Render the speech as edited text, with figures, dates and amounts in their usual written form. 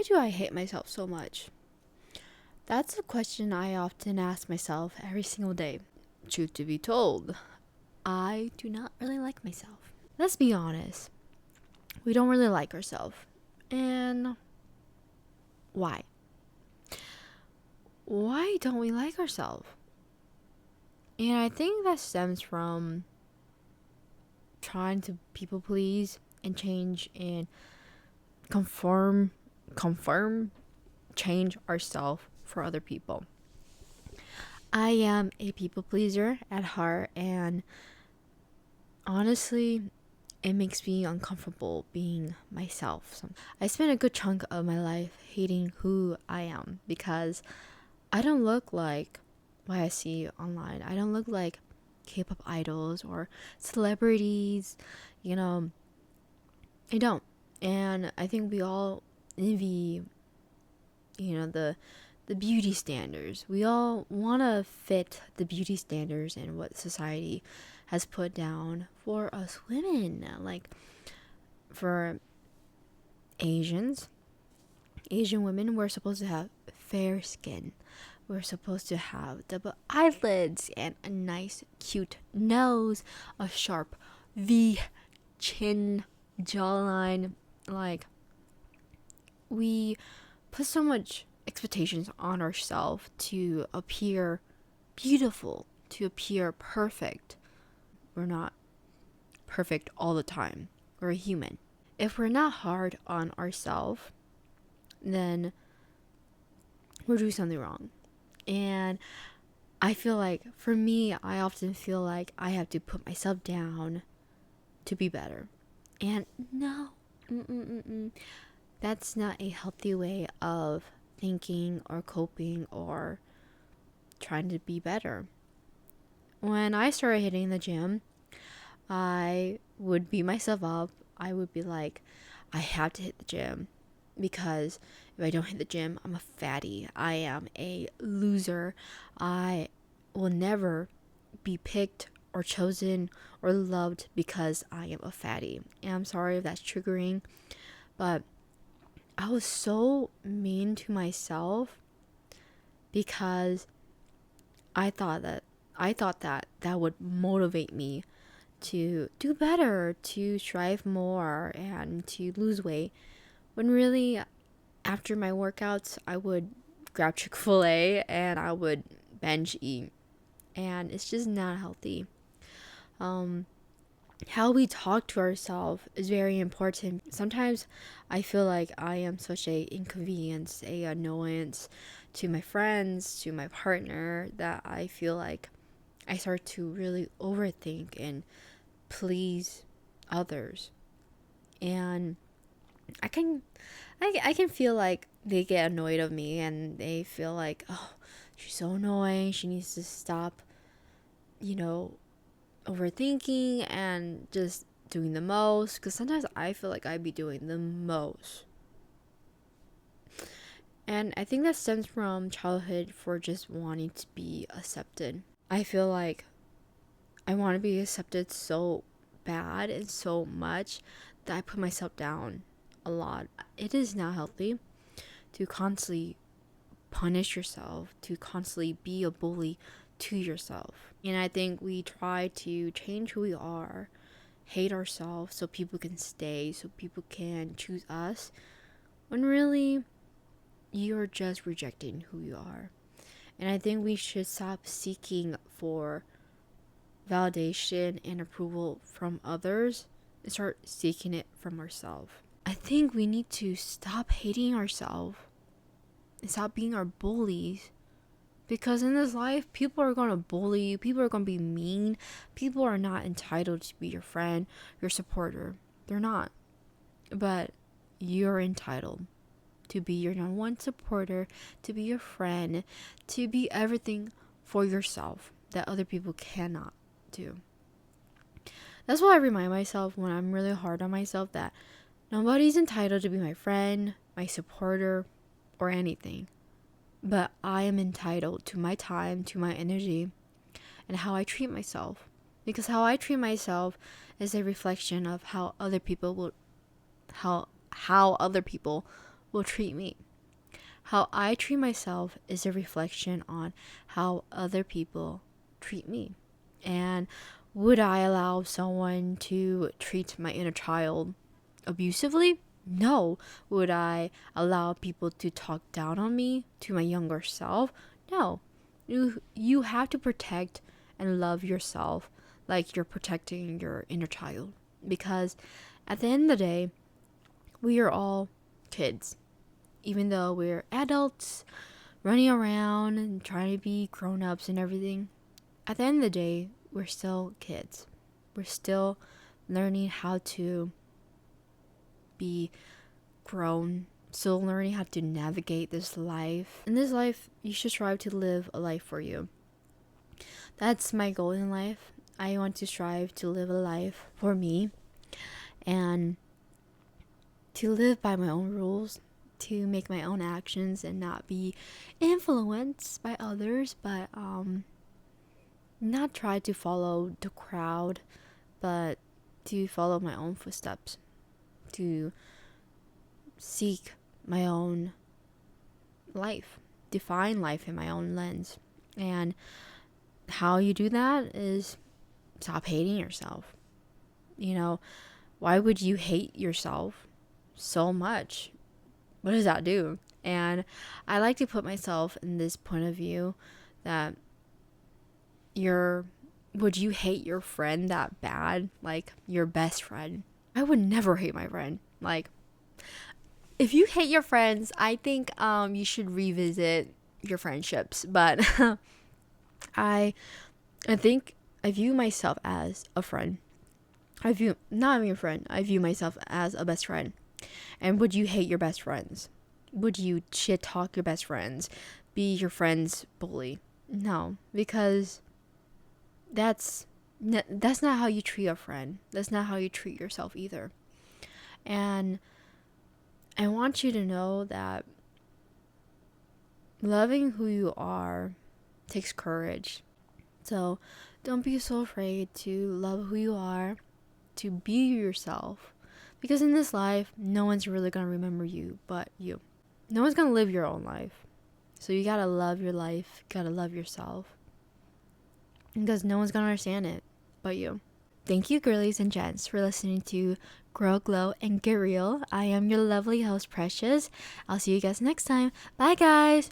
Why do I hate myself so much? That's a question I often ask myself every single day. Truth to be told, I do not really like myself. Let's be honest, we don't really like ourselves. And why? Why don't we like ourselves? And I think that stems from trying to people please and change and confirm, change ourselves for other people. I am a people pleaser at heart, and honestly, it makes me uncomfortable being myself. I spent a good chunk of my life hating who I am because I don't look like what I see online. I don't look like K-pop idols or celebrities, you know. I don't. And I think we all envy, the beauty standards. We all want to fit the beauty standards and what society has put down for us women. Like for Asian women, we're supposed to have fair skin. We're supposed to have double eyelids and a nice, cute nose, a sharp V chin, jawline. Like, we put so much expectations on ourselves to appear beautiful, to appear perfect. We're not perfect all the time. We're human. If we're not hard on ourselves, then we're doing something wrong. And I feel like, for me, I often feel like I have to put myself down to be better. And no, that's not a healthy way of thinking or coping or trying to be better. When I started hitting the gym, I would beat myself up. I would be like, I have to hit the gym because if I don't hit the gym, I'm a fatty. I am a loser. I will never be picked or chosen or loved because I am a fatty. And I'm sorry if that's triggering, but I was so mean to myself because I thought that would motivate me to do better, to strive more, and to lose weight. When really, after my workouts, I would grab Chick-fil-A and I would binge eat. And it's just not healthy. How we talk to ourselves is very important. Sometimes I feel like I am such a inconvenience, a annoyance to my friends, to my partner, that I feel like I start to really overthink and please others. And I can feel like they get annoyed of me and they feel like, oh, she's so annoying, she needs to stop, overthinking and just doing the most, because sometimes I feel like I'd be doing the most. And I think that stems from childhood, for just wanting to be accepted. I feel like I want to be accepted so bad and so much that I put myself down a lot. It is not healthy to constantly punish yourself, to constantly be a bully to yourself. And I think we try to change who we are, hate ourselves so people can stay, so people can choose us, when really you're just rejecting who you are. And I think we should stop seeking for validation and approval from others and start seeking it from ourselves. I think we need to stop hating ourselves and stop being our bullies. Because in this life, people are going to bully you. People are going to be mean. People are not entitled to be your friend, your supporter. They're not. But you're entitled to be your number one supporter, to be your friend, to be everything for yourself that other people cannot do. That's why I remind myself when I'm really hard on myself that nobody's entitled to be my friend, my supporter, or anything. But I am entitled to my time, to my energy, and how I treat myself. Because how I treat myself is a reflection of how other people will treat me. How I treat myself is a reflection on how other people treat me. And would I allow someone to treat my inner child abusively? No. Would I allow people to talk down on me, to my younger self? No. You have to protect and love yourself like you're protecting your inner child. Because at the end of the day, we are all kids. Even though we're adults running around and trying to be grown-ups and everything, at the end of the day, we're still kids. We're still learning how to be grown, still learning how to navigate this life. In this life, you should strive to live a life for you. That's my goal in life. I want to strive to live a life for me and to live by my own rules, to make my own actions and not be influenced by others, but not try to follow the crowd, but to follow my own footsteps, to seek my own life, define life in my own lens. And how you do that is stop hating yourself. You know, why would you hate yourself so much? What does that do? And I like to put myself in this point of view that would you hate your friend that bad? Like your best friend? I would never hate my friend. Like, if you hate your friends, I think you should revisit your friendships. But I think I view myself as a friend. I view myself as a best friend. And would you hate your best friends? Would you shit talk your best friends? Be your friend's bully? No, because that's not how you treat a friend. That's not how you treat yourself either. And I want you to know that loving who you are takes courage. So don't be so afraid to love who you are, to be yourself. Because in this life, no one's really going to remember you but you. No one's going to live your own life. So you got to love your life. You got to love yourself. Because no one's going to understand it but you. Thank you, girlies and gents, for listening to Grow, Glow, and Get Real. I am your lovely host, Precious. I'll see you guys next time. Bye, guys.